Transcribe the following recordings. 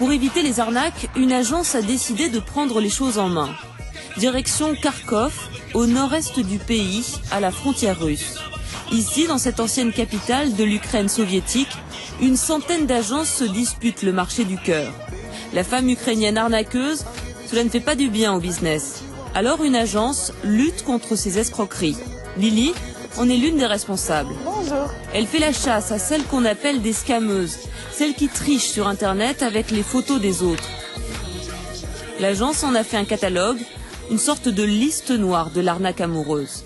Pour éviter les arnaques, une agence a décidé de prendre les choses en main. Direction Kharkov, au nord-est du pays, à la frontière russe. Ici, dans cette ancienne capitale de l'Ukraine soviétique, une centaine d'agences se disputent le marché du cœur. La femme ukrainienne arnaqueuse, cela ne fait pas du bien au business. Alors une agence lutte contre ces escroqueries. Lily en est l'une des responsables. Bonjour. Elle fait la chasse à celles qu'on appelle des scammeuses, celles qui trichent sur Internet avec les photos des autres. L'agence en a fait un catalogue, une sorte de liste noire de l'arnaque amoureuse.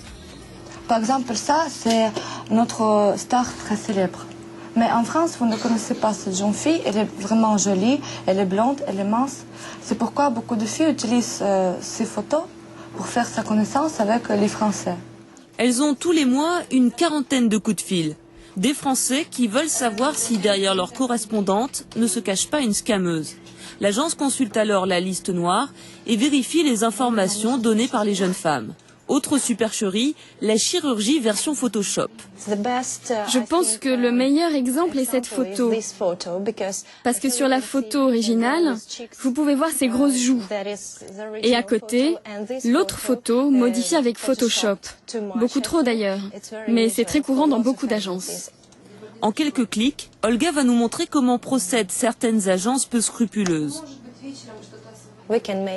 Par exemple, ça, c'est notre star très célèbre. Mais en France, vous ne connaissez pas cette jeune fille. Elle est vraiment jolie, elle est blonde, elle est mince. C'est pourquoi beaucoup de filles utilisent ces photos pour faire sa connaissance avec les Français. Elles ont tous les mois une quarantaine de coups de fil. Des Français qui veulent savoir si derrière leur correspondante ne se cache pas une scammeuse. L'agence consulte alors la liste noire et vérifie les informations données par les jeunes femmes. Autre supercherie, la chirurgie version Photoshop. Je pense que le meilleur exemple est cette photo. Parce que sur la photo originale, vous pouvez voir ses grosses joues. Et à côté, l'autre photo modifiée avec Photoshop. Beaucoup trop d'ailleurs. Mais c'est très courant dans beaucoup d'agences. En quelques clics, Olga va nous montrer comment procèdent certaines agences peu scrupuleuses.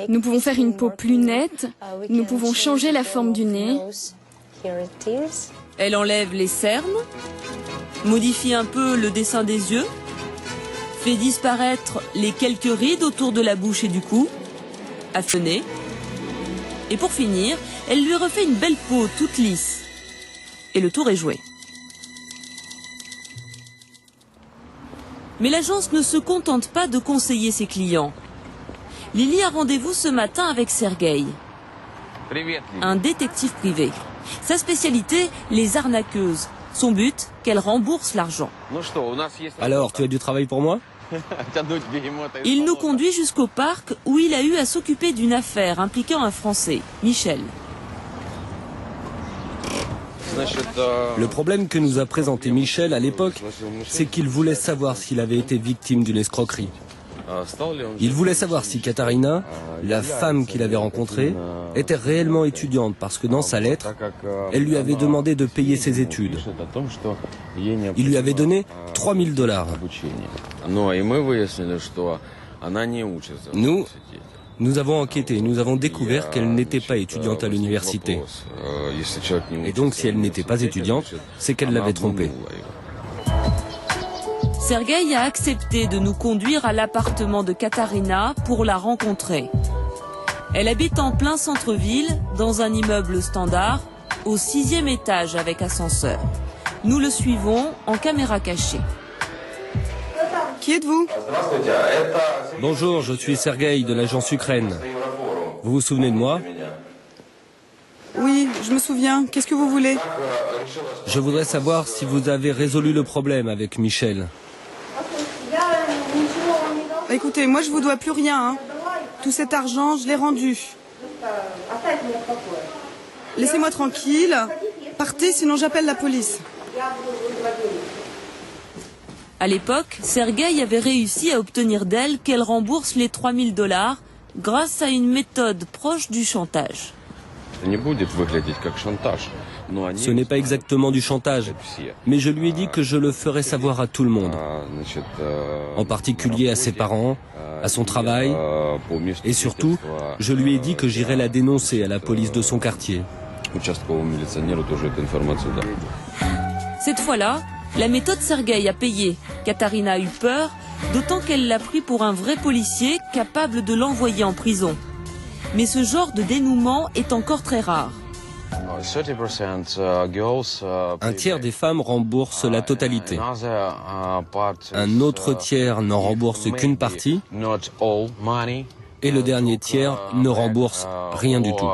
Nous pouvons faire une peau plus nette, nous pouvons changer la forme du nez. Elle enlève les cernes, modifie un peu le dessin des yeux, fait disparaître les quelques rides autour de la bouche et du cou, affenée. Et pour finir, elle lui refait une belle peau toute lisse. Et le tour est joué. Mais l'agence ne se contente pas de conseiller ses clients. Lily a rendez-vous ce matin avec Sergueï, un détective privé. Sa spécialité, les arnaqueuses. Son but, qu'elle rembourse l'argent. Alors, tu as du travail pour moi? Il nous conduit jusqu'au parc où il a eu à s'occuper d'une affaire impliquant un Français, Michel. Le problème que nous a présenté Michel à l'époque, c'est qu'il voulait savoir s'il avait été victime d'une escroquerie. Il voulait savoir si Katarina, la femme qu'il avait rencontrée, était réellement étudiante parce que dans sa lettre, elle lui avait demandé de payer ses études. Il lui avait donné $3000. Nous avons enquêté, nous avons découvert qu'elle n'était pas étudiante à l'université. Et donc si elle n'était pas étudiante, c'est qu'elle l'avait trompée. Sergueï a accepté de nous conduire à l'appartement de Katarina pour la rencontrer. Elle habite en plein centre-ville, dans un immeuble standard, au 6e étage avec ascenseur. Nous le suivons en caméra cachée. Qui êtes-vous? Bonjour, je suis Sergueï de l'agence Ukraine. Vous vous souvenez de moi? Oui, je me souviens. Qu'est-ce que vous voulez? Je voudrais savoir si vous avez résolu le problème avec Michel. Écoutez, moi je vous dois plus rien. Tout cet argent, je l'ai rendu. Laissez-moi tranquille. Partez, sinon j'appelle la police. À l'époque, Sergueï avait réussi à obtenir d'elle qu'elle rembourse les $3000 grâce à une méthode proche du chantage. Ce n'est pas exactement du chantage, mais je lui ai dit que je le ferai savoir à tout le monde, en particulier à ses parents, à son travail, et surtout, je lui ai dit que j'irais la dénoncer à la police de son quartier. Cette fois-là, la méthode Sergueï a payé. Katarina a eu peur, d'autant qu'elle l'a pris pour un vrai policier capable de l'envoyer en prison. Mais ce genre de dénouement est encore très rare. Un tiers des femmes remboursent la totalité. Un autre tiers n'en rembourse qu'une partie. Et le dernier tiers ne rembourse rien du tout.